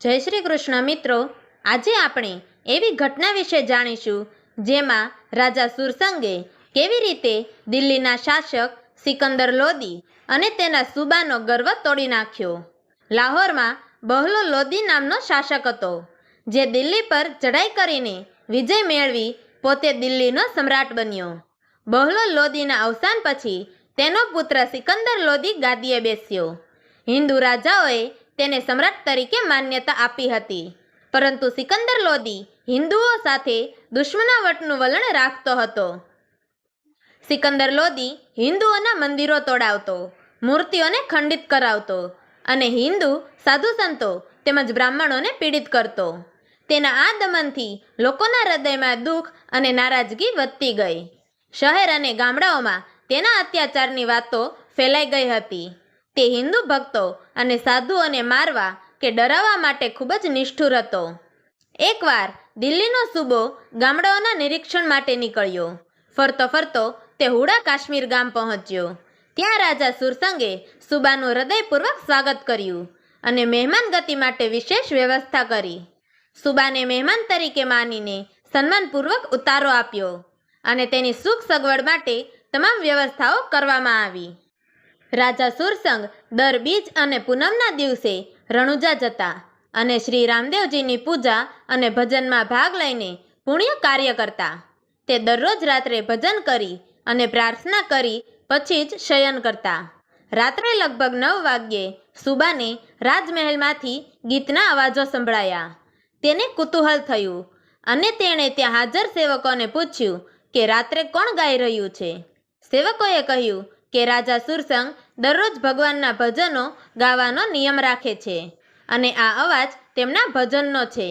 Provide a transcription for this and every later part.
જય શ્રી કૃષ્ણ મિત્રો, આજે આપણે એવી ઘટના વિશે જાણીશું જેમાં રાજા સુરસંગે કેવી રીતે દિલ્હીના શાસક સિકંદર લોદી અને તેના સુબાનો ગર્વ તોડી નાખ્યો। લાહોરમાં બહલો લોદી નામનો શાસક હતો જે દિલ્હી પર ચઢાઈ કરીને વિજય મેળવી પોતે દિલ્હીનો સમ્રાટ બન્યો। બહલો લોદીના અવસાન પછી તેનો પુત્ર સિકંદર લોદી ગાદીએ બેસ્યો। હિન્દુ રાજાઓએ તેને સમ્રાટ તરીકે માન્યતા આપી હતી, પરંતુ સિકંદર લોદી હિન્દુઓ સાથે દુશ્મનાવટનું વલણ રાખતો હતો। સિકંદર લોદી હિન્દુઓના મંદિરો તોડાવતો, મૂર્તિઓને ખંડિત કરાવતો અને હિન્દુ સાધુ સંતો તેમજ બ્રાહ્મણોને પીડિત કરતો। તેના આ દમનથી લોકોના હૃદયમાં દુઃખ અને નારાજગી વધતી ગઈ। શહેર અને ગામડાઓમાં તેના અત્યાચારની વાતો ફેલાઈ ગઈ હતી। તે હિન્દુ ભક્તો અને સાધુઓને મારવા કે ડરાવવા માટે ખૂબ જ નિષ્ઠુર હતો। એકવાર દિલ્હીનો સૂબો ગામડાઓના નિરીક્ષણ માટે નીકળ્યો। ફરતો ફરતો તે હુડા કાશ્મીર ગામ પહોંચ્યો। ત્યાં રાજા સુરસંગે સૂબાનું હૃદયપૂર્વક સ્વાગત કર્યું અને મહેમાન ગતિ માટે વિશેષ વ્યવસ્થા કરી। સૂબાને મહેમાન તરીકે માનીને સન્માનપૂર્વક ઉતારો આપ્યો અને તેની સુખ સગવડ માટે તમામ વ્યવસ્થાઓ કરવામાં આવી। રાજા સુરસંગ દર બીજ અને પૂનમના દિવસે રણુજા જતા અને શ્રી રામદેવજીની પૂજા અને ભજનમાં ભાગ લઈને પુણ્ય કાર્ય કરતા। તે દરરોજ રાત્રે ભજન કરી અને પ્રાર્થના કરી પછી જ શયન કરતા। રાત્રે લગભગ 9 વાગ્યે સૂબાને રાજમહેલમાંથી ગીતના અવાજો સંભળાયા। તેને કુતૂહલ થયું અને તેણે ત્યાં હાજર સેવકોને પૂછ્યું કે રાત્રે કોણ ગાઈ રહ્યું છે। સેવકોએ કહ્યું કે રાજા સુરસંગ દરરોજ ભગવાનના ભજનો ગાવાનો નિયમ રાખે છે અને આ અવાજ તેમના ભજનનો છે।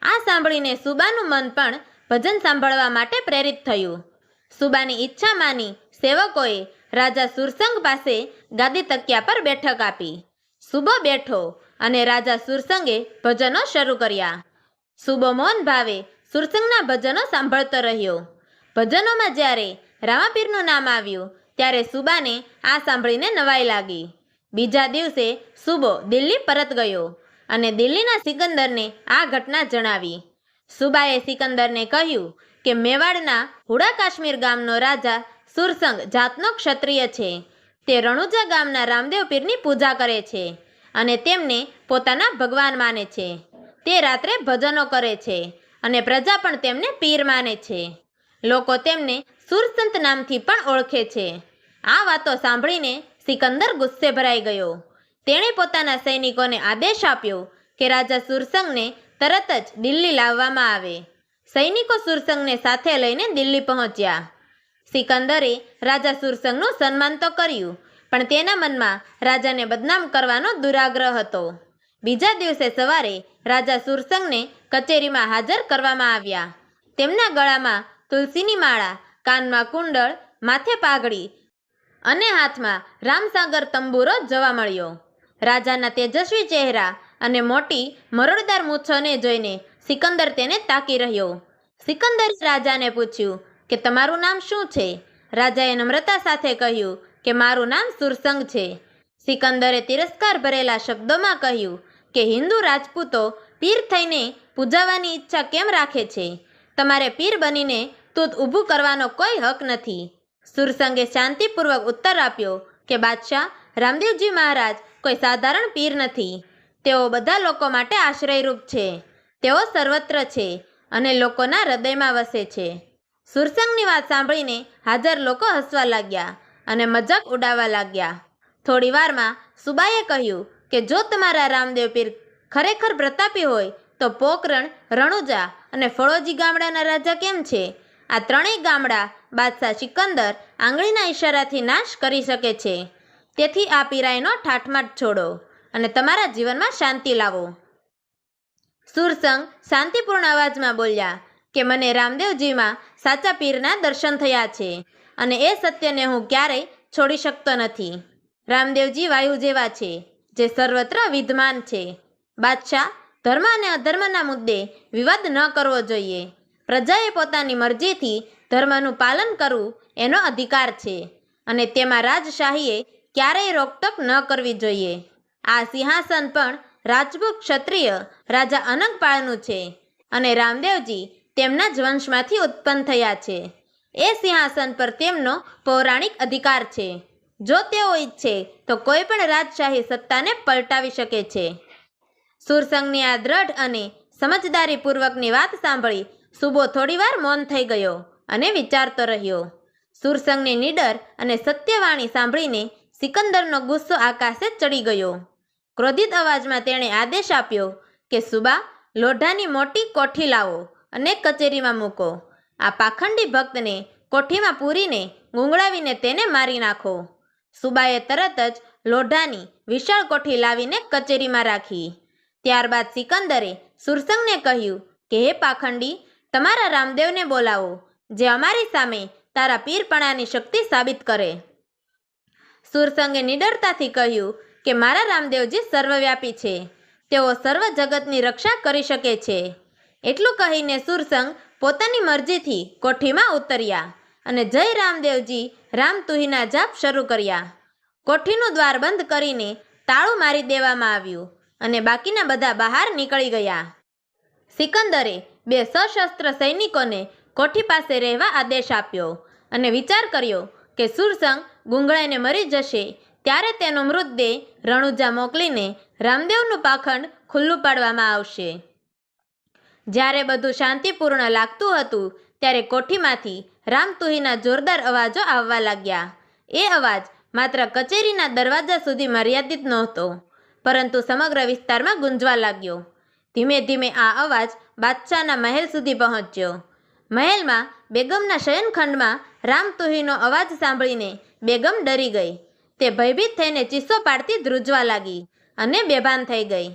આ સાંભળીને સૂબાનું મન પણ ભજન સાંભળવા માટે પ્રેરિત થયું। સૂબાની ઈચ્છા માની સેવકોએ રાજા સુરસંગ પાસે ગાદી તકિયા પર બેઠક આપી। સૂબો બેઠો અને રાજા સુરસંગે ભજનો શરૂ કર્યા। સૂબો મૌન ભાવે સુરસંગના ભજનો સાંભળતો રહ્યો। ભજનોમાં જ્યારે રામાપીરનું નામ આવ્યું ત્યારે સૂબાને આ સાંભળીને નવાઈ લાગી। બીજા દિવસે સૂબો દિલ્હી પરત ગયો અને દિલ્હીના સિકંદરને આ ઘટના જણાવી। સૂબાએ સિકંદરને કહ્યું કે મેવાડના હુડા કાશ્મીર ગામનો રાજા સુરસંગ જાતનો ક્ષત્રિય છે। તે રણુજા ગામના રામદેવ પીરની પૂજા કરે છે અને તેમને પોતાના ભગવાન માને છે। તે રાત્રે ભજનો કરે છે અને પ્રજા પણ તેમને પીર માને છે। લોકો તેમને સુરસંત નામથી પણ ઓળખે છે। આ વાતો સાંભળીને સિકંદર ગુસ્સે ભરાઈ ગયો। તેણે પોતાના સૈનિકોને આદેશ આપ્યો કે રાજા સુરસંગને તરત જ દિલ્હી લાવવામાં આવે। સૈનિકો સુરસંગને સાથે લઈને દિલ્હી પહોંચ્યા। સિકંદરે રાજા સુરસંગનું સન્માન તો કર્યું, પણ તેના મનમાં રાજાને બદનામ કરવાનો દુરાગ્રહ હતો। બીજા દિવસે સવારે રાજા સુરસંગને કચેરીમાં હાજર કરવામાં આવ્યા। તેમના ગળામાં તુલસીની માળા, કાનમાં કુંડળ, માથે પાઘડી અને હાથમાં રામસાગર તંબુરો જોવા મળ્યો। રાજાના તેજસ્વી ચહેરા અને મોટી મરોડદાર મૂછોને જોઈને સિકંદર તેને તાકી રહ્યો। સિકંદરે રાજાને પૂછ્યું કે તમારું નામ શું છે? રાજાએ નમ્રતા સાથે કહ્યું કે મારું નામ સુરસંગ છે। સિકંદરે તિરસ્કાર ભરેલા શબ્દોમાં કહ્યું કે હિન્દુ રાજપૂતો પીર થઈને પૂજાવાની ઈચ્છા કેમ રાખે છે? તમારે પીર બનીને તૂત ઊભું કરવાનો કોઈ હક નથી। સુરસંગે શાંતિપૂર્વક ઉત્તર આપ્યો કે બાદશાહ, રામદેવજી મહારાજ કોઈ સાધારણ પીર નથી। તેઓ બધા લોકો માટે આશ્રયરૂપ છે। તેઓ સર્વત્ર છે અને લોકોના હૃદયમાં વસે છે। સુરસંગની વાત સાંભળીને હાજર લોકો હસવા લાગ્યા અને મજાક ઉડાવવા લાગ્યા। થોડી વારમાં સૂબાએ કહ્યું કે જો તમારા રામદેવ પીર ખરેખર પ્રતાપી હોય તો પોકરણ, રણુજા અને ફળોજી ગામડાના રાજા કેમ છે? આ ત્રણેય ગામડા બાદશાહ સિકંદર આંગળીના ઈશારાથી નાશ કરી શકે છે। તેથી આ પીરાઈનો ઠાઠમાઠ છોડો અને તમારા જીવનમાં શાંતિ લાવો। સુરસંગ શાંતિપૂર્ણ અવાજમાં બોલ્યા કે મને રામદેવજીમાં સાચા પીરના દર્શન થયા છે અને એ સત્યને હું ક્યારેય છોડી શકતો નથી। રામદેવજી વાયુ જેવા છે જે સર્વત્ર વિદ્યમાન છે। બાદશાહ, ધર્મ અને અધર્મના મુદ્દે વિવાદ ન કરવો જોઈએ। પ્રજાએ પોતાની મરજીથી ધર્મનું પાલન કરવું એનો અધિકાર છે અને તેમાં રાજશાહીએ ક્યારેય રોકટોક ન કરવી જોઈએ। આ સિંહાસન પણ રાજપૂત ક્ષત્રિય રાજા અનંગપાળનું છે અને રામદેવજી તેમના જ વંશમાંથી ઉત્પન્ન થયા છે. એ સિંહાસન પર તેમનો પૌરાણિક અધિકાર છે. જો તેઓ ઈચ્છે તો કોઈ પણ રાજશાહી સત્તાને પલટાવી શકે છે. સુરસંગની આ દ્રઢ અને સમજદારીપૂર્વકની વાત સાંભળી સુબો થોડીવાર મૌન થઈ ગયો અને વિચારતો રહ્યો. સુરસંગની નીડર અને સત્યવાણી સાંભળીને સિકંદરનો ગુસ્સો આકાશે ચડી ગયો. ક્રોધિત અવાજમાં તેણે આદેશ આપ્યો કે સુબા, લોઢાની મોટી કોઠી લાવો અને કચેરીમાં મૂકો. આ પાખંડી ભક્તને કોઠીમાં પૂરીને ગુંગળાવીને તેને મારી નાખો. સુબાએ તરત જ લોઢાની વિશાળ કોઠી લાવીને કચેરીમાં રાખી. ત્યારબાદ સિકંદરે સુરસંગને કહ્યું કે હે પાખંડી, તમારા રામદેવને બોલાવો, જે અમારી સામે તારા પીરપણાની શક્તિ સાબિત કરે. સુરસંગે નિડરતાથી કહ્યું કે મારા રામદેવજી સર્વવ્યાપી છે. તેઓ સર્વ જગતની રક્ષા કરી શકે છે. એટલું કહીને સુરસંગ પોતાની મરજીથી કોઠીમાં ઉતર્યા અને જય રામદેવજી રામતુહીના જાપ શરૂ કર્યા. કોઠીનું દ્વાર બંધ કરીને તાળું મારી દેવામાં આવ્યું અને બાકીના બધા બહાર નીકળી ગયા. સિકંદરે 2 સશસ્ત્ર સૈનિકોને કોઠી પાસે રહેવા આદેશ આપ્યો અને વિચાર કર્યો કે સુરસંગ ગુંગળાઈને મરી જશે ત્યારે તેનો મૃતદેહ રણુજા મોકલીને રામદેવનું પાખંડ ખુલ્લું પાડવામાં આવશે. જ્યારે બધું શાંતિપૂર્ણ લાગતું હતું ત્યારે કોઠીમાંથી રામતુહીના જોરદાર અવાજો આવવા લાગ્યા. એ અવાજ માત્ર કચેરીના દરવાજા સુધી મર્યાદિત નહોતો, પરંતુ સમગ્ર વિસ્તારમાં ગુંજવા લાગ્યો. ધીમે ધીમે આ અવાજ બાદશાહના મહેલ સુધી પહોંચ્યો. મહેલમાં બેગમના શયનખંડમાં રામતુહીનો અવાજ સાંભળીને બેગમ ડરી ગઈ. તે ભયભીત થઈને ચીસો પાડતી ધ્રુજવા લાગી અને બેભાન થઈ ગઈ.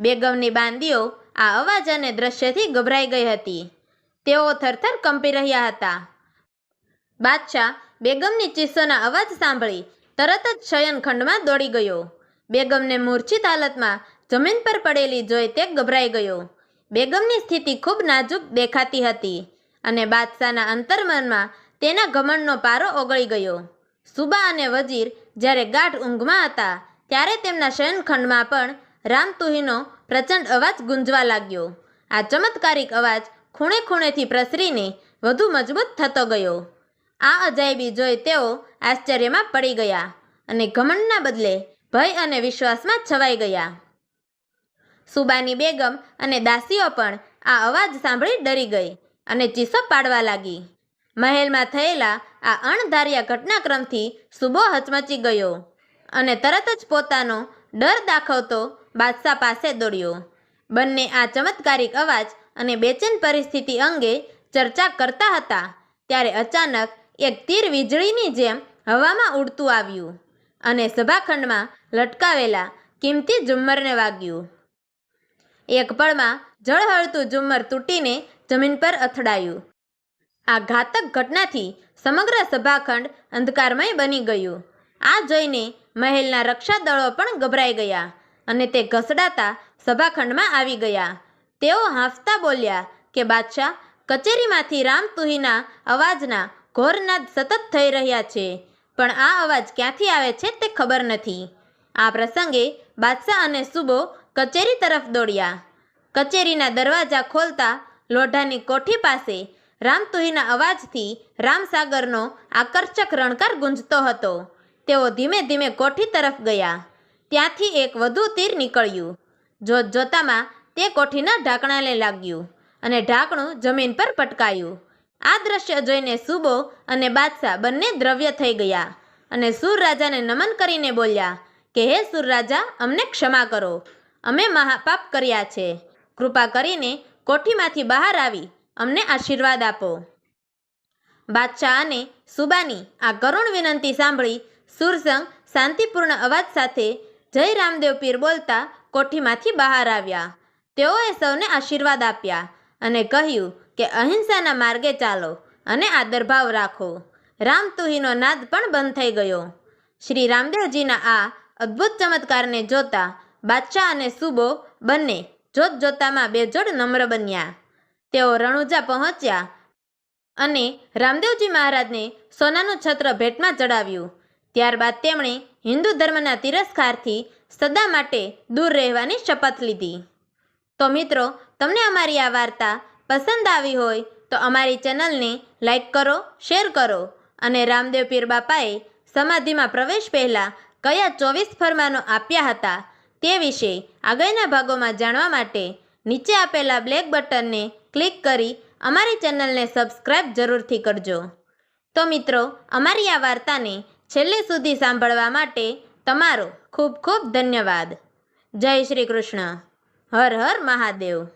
બેગમની બાંદીઓ આ અવાજ અને દ્રશ્યથી ગભરાઈ ગઈ હતી. તેઓ થરથર કંપી રહ્યા હતા. બાદશાહ બેગમની ચીસોના અવાજ સાંભળી તરત જ શયનખંડમાં દોડી ગયો. બેગમને મૂર્છિત હાલતમાં જમીન પર પડેલી જોઈ તે ગભરાઈ ગયો. બેગમની સ્થિતિ ખૂબ નાજુક દેખાતી હતી અને બાદશાહના અંતર્મનમાં તેના ઘમંડનો પારો ઓગળી ગયો. સુબા અને વજીર જ્યારે ગાઢ ઊંઘમાં હતા ત્યારે તેમના શયનખંડમાં પણ રામતુહીનો પ્રચંડ અવાજ ગુંજવા લાગ્યો. આ ચમત્કારિક અવાજ ખૂણે ખૂણેથી પ્રસરીને વધુ મજબૂત થતો ગયો. આ અજાયબી જોઈ તેઓ આશ્ચર્યમાં પડી ગયા અને ઘમંડના બદલે ભય અને વિશ્વાસમાં છવાઈ ગયા. સુબાની બેગમ અને દાસીઓ પણ આ અવાજ સાંભળી ડરી ગઈ અને ચીસો પાડવા લાગી. મહેલમાં થયેલા આ અણધાર્યા ઘટનાક્રમથી સુબો હચમચી ગયો અને તરત જ પોતાનો ડર દાખવતો બાદશાહ પાસે દોડ્યો. બંને આ ચમત્કારિક અવાજ અને બેચેન પરિસ્થિતિ અંગે ચર્ચા કરતા હતા ત્યારે અચાનક એક તીર વીજળીની જેમ હવામાં ઉડતું આવ્યું અને સભાખંડમાં લટકાવેલા કિંમતી ઝુમ્મરને વાગ્યું. એક પળમાં ઝળહળતું ઝુમ્મર તૂટીને જમીન પર અથડાયું. આ ઘાતક ઘટનાથી સમગ્ર સભાખંડ અંધકારમય બની ગયું. આ જોઈને મહેલના રક્ષાદળો પણ ગભરાઈ ગયા અને તે ઘસડાતા સભાખંડમાં આવી ગયા. તેઓ હાંફતા બોલ્યા કે બાદશાહ, કચેરીમાંથી રામતુહીના અવાજના ઘોરનાદ સતત થઈ રહ્યા છે, પણ આ અવાજ ક્યાંથી આવે છે તે ખબર નથી. આ પ્રસંગે બાદશાહ અને સુબો કચેરી તરફ દોડ્યા. કચેરીના દરવાજા ખોલતા લોઢાની કોઠી પાસે રામતુહીના અવાજથી રામસાગરનો આકર્ષક રણકાર ગુંજતો હતો. તેઓ ધીમે ધીમે કોઠી તરફ ગયા. ત્યાંથી એક વધુ તીર નીકળ્યું. જોત જોતામાં તે કોઠીના ઢાંકણાને લાગ્યું અને ઢાંકણું જમીન પર પટકાયું. આ દ્રશ્ય જોઈને સુબો અને બાદશાહ બંને દ્રવ્ય થઈ ગયા અને સુર રાજાને નમન કરીને બોલ્યા કે હે સુર રાજા, અમને ક્ષમા કરો. અમે મહાપાપ કર્યા છે. કૃપા કરીને કોઠીમાંથી બહાર આવી અમને આશીર્વાદ આપો. બાદશાહ અને સુબાની આ કરુણ વિનંતી સાંભળી સુરસંગ શાંતિપૂર્ણ અવાજ સાથે જય રામદેવ પીર બોલતા કોઠીમાંથી બહાર આવ્યા. તેઓએ સૌને આશીર્વાદ આપ્યા અને કહ્યું કે અહિંસાના માર્ગે ચાલો અને આદરભાવ રાખો. રામતુહીનો નાદ પણ બંધ થઈ ગયો. શ્રી રામદેવજીના આ અદ્ભુત ચમત્કારને જોતા બાદશાહ અને સુબો બંને જોત જોતામાં બેજોડ નમ્ર બન્યા. તેઓ રણુજા પહોંચ્યા અને રામદેવજી મહારાજને સોનાનું છત્ર ભેટમાં ચડાવ્યું. ત્યારબાદ તેમણે હિન્દુ ધર્મના તિરસ્કારથી સદા માટે દૂર રહેવાની શપથ લીધી. તો મિત્રો, તમને અમારી આ વાર્તા પસંદ આવી હોય તો અમારી ચેનલને લાઈક કરો, શેર કરો અને રામદેવ પીર બાપાએ સમાધિમાં પ્રવેશ પહેલાં કયા 24 ફરમાનો આપ્યા હતા તે વિશે આગળના ભાગોમાં જાણવા માટે નીચે આપેલા બ્લેક બટનને ક્લિક કરી અમારી ચેનલને સબસ્ક્રાઈબ જરૂરથી કરજો. તો મિત્રો, અમારી આ વાર્તાને છેલ્લે સુધી સાંભળવા માટે તમારો ખૂબ ખૂબ ધન્યવાદ. જય શ્રી કૃષ્ણ. હર હર મહાદેવ.